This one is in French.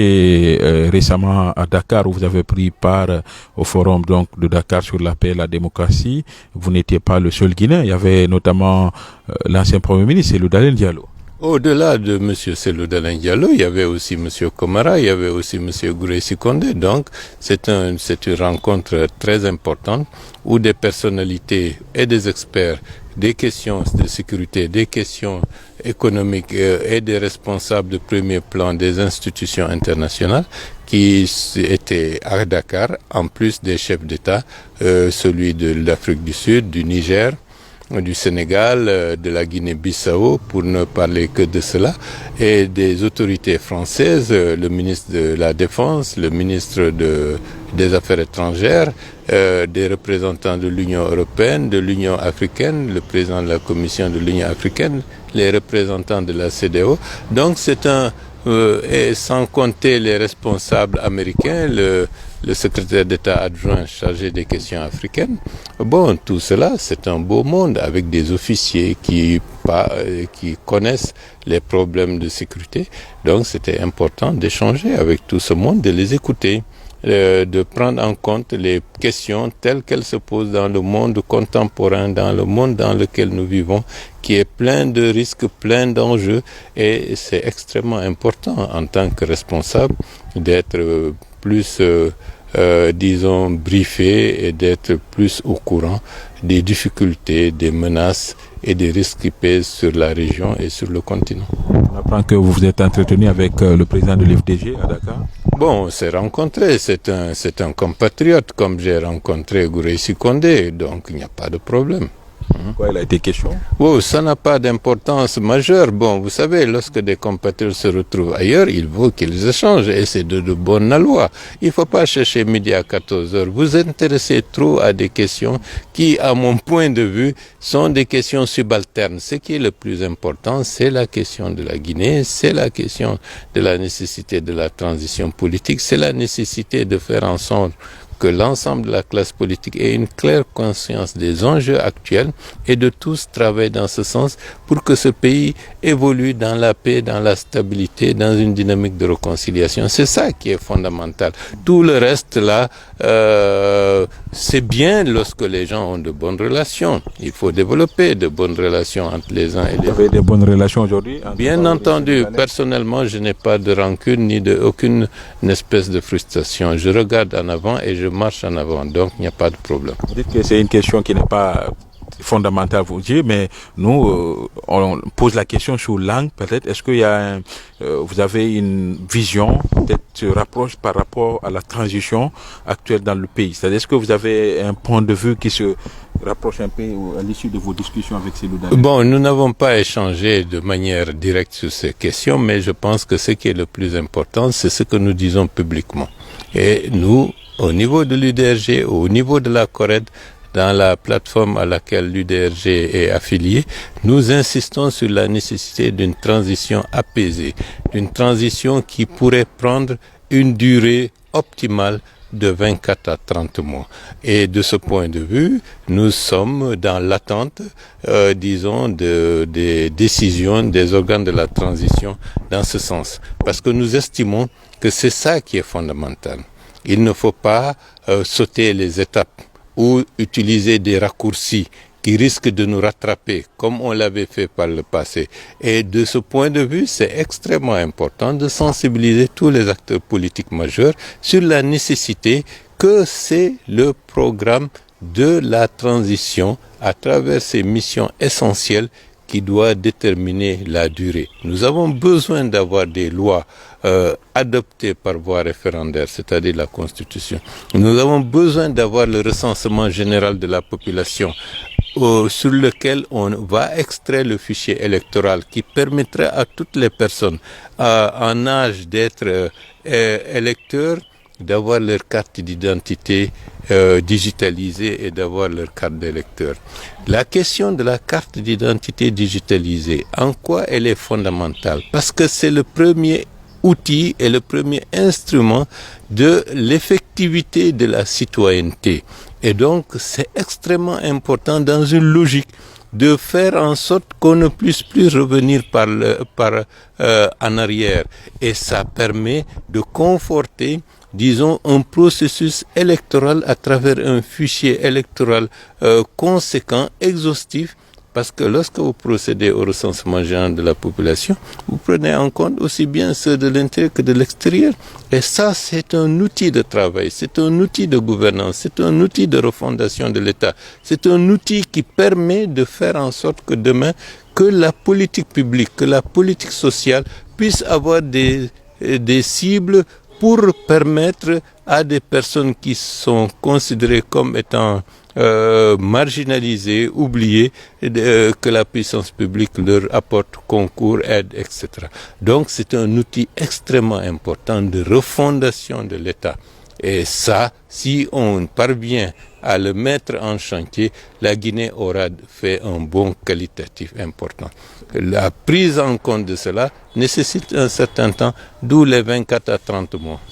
été récemment à Dakar où vous avez pris part au forum donc de Dakar sur la paix et la démocratie. Vous n'étiez pas le seul Guinéen. Il y avait notamment l'ancien Premier ministre, Cellou Dalein Diallo. Au-delà de M. Cellou Dalein Diallo, il y avait aussi M. Komara, il y avait aussi M. Gouressi Condé. Donc, c'est une rencontre très importante où des personnalités et des experts, des questions de sécurité, des questions économiques et des responsables de premier plan des institutions internationales qui étaient à Dakar, en plus des chefs d'État, celui de l'Afrique du Sud, du Niger, du Sénégal, de la Guinée-Bissau, pour ne parler que de cela, et des autorités françaises, le ministre de la Défense, le ministre des Affaires étrangères, des représentants de l'Union européenne, de l'Union africaine, le président de la Commission de l'Union africaine, les représentants de la CEDEAO. Donc c'est et sans compter les responsables américains, le secrétaire d'État adjoint chargé des questions africaines. Bon, tout cela, c'est un beau monde avec des officiers qui connaissent les problèmes de sécurité. Donc, c'était important d'échanger avec tout ce monde, de les écouter, de prendre en compte les questions telles qu'elles se posent dans le monde contemporain, dans le monde dans lequel nous vivons, qui est plein de risques, plein d'enjeux. Et c'est extrêmement important en tant que responsable d'être plus disons, briefé et d'être plus au courant des difficultés, des menaces et des risques qui pèsent sur la région et sur le continent. On apprend que vous vous êtes entretenu avec le président de l'FDG à Dakar. Bon, on s'est rencontrés, c'est un compatriote comme j'ai rencontré Gouressi Condé, donc il n'y a pas de problème. Quoi, il a été question? Oh, ça n'a pas d'importance majeure. Bon, vous savez, lorsque des compatriotes se retrouvent ailleurs, il faut qu'ils échangent et c'est de bonne loi. Il ne faut pas chercher midi à 14 heures. Vous intéressez trop à des questions qui, à mon point de vue, sont des questions subalternes. Ce qui est le plus important, c'est la question de la Guinée, c'est la question de la nécessité de la transition politique, c'est la nécessité de faire en sorte que l'ensemble de la classe politique ait une claire conscience des enjeux actuels et de tous travailler dans ce sens pour que ce pays évolue dans la paix, dans la stabilité, dans une dynamique de réconciliation. C'est ça qui est fondamental. Tout le reste là, c'est bien lorsque les gens ont de bonnes relations. Il faut développer de bonnes relations entre les uns et les autres. Vous avez de bonnes relations aujourd'hui? Bien entendu, personnellement, je n'ai pas de rancune ni aucune espèce de frustration. Je regarde en avant et je marche en avant, donc il n'y a pas de problème. Vous dites que c'est une question qui n'est pas fondamentale, vous dites, mais nous, on pose la question sur l'angle, peut-être. Est-ce qu'il y a vous avez une vision, peut-être rapproche par rapport à la transition actuelle dans le pays? C'est-à-dire, est-ce que vous avez un point de vue qui se rapproche un peu à l'issue de vos discussions avec Cellou Dalein? Bon, nous n'avons pas échangé de manière directe sur ces questions, mais je pense que ce qui est le plus important, c'est ce que nous disons publiquement. Et nous, au niveau de l'UDRG, au niveau de la CORED, dans la plateforme à laquelle l'UDRG est affiliée, nous insistons sur la nécessité d'une transition apaisée, d'une transition qui pourrait prendre une durée optimale de 24 à 30 mois. Et de ce point de vue, nous sommes dans l'attente, disons, des décisions des organes de la transition dans ce sens. Parce que nous estimons que c'est ça qui est fondamental. Il ne faut pas sauter les étapes ou utiliser des raccourcis qui risquent de nous rattraper, comme on l'avait fait par le passé. Et de ce point de vue, c'est extrêmement important de sensibiliser tous les acteurs politiques majeurs sur la nécessité que c'est le programme de la transition à travers ces missions essentielles qui doit déterminer la durée. Nous avons besoin d'avoir des lois adoptées par voie référendaire, c'est-à-dire la Constitution. Nous avons besoin d'avoir le recensement général de la population sur lequel on va extraire le fichier électoral qui permettrait à toutes les personnes en âge d'être électeurs d'avoir leur carte d'identité digitalisée et d'avoir leur carte d'électeur. La question de la carte d'identité digitalisée, en quoi elle est fondamentale? Parce que c'est le premier outil et le premier instrument de l'effectivité de la citoyenneté. Et donc, c'est extrêmement important dans une logique de faire en sorte qu'on ne puisse plus revenir en arrière. Et ça permet de conforter, disons, un processus électoral à travers un fichier électoral conséquent, exhaustif, parce que lorsque vous procédez au recensement général de la population, vous prenez en compte aussi bien ceux de l'intérieur que de l'extérieur. Et ça, c'est un outil de travail, c'est un outil de gouvernance, c'est un outil de refondation de l'État. C'est un outil qui permet de faire en sorte que demain, que la politique publique, que la politique sociale puisse avoir des cibles pour permettre à des personnes qui sont considérées comme étant marginalisés, oubliés, que la puissance publique leur apporte concours, aide, etc. Donc c'est un outil extrêmement important de refondation de l'État. Et ça, si on parvient à le mettre en chantier, la Guinée aura fait un bond qualitatif important. La prise en compte de cela nécessite un certain temps, d'où les 24 à 30 mois.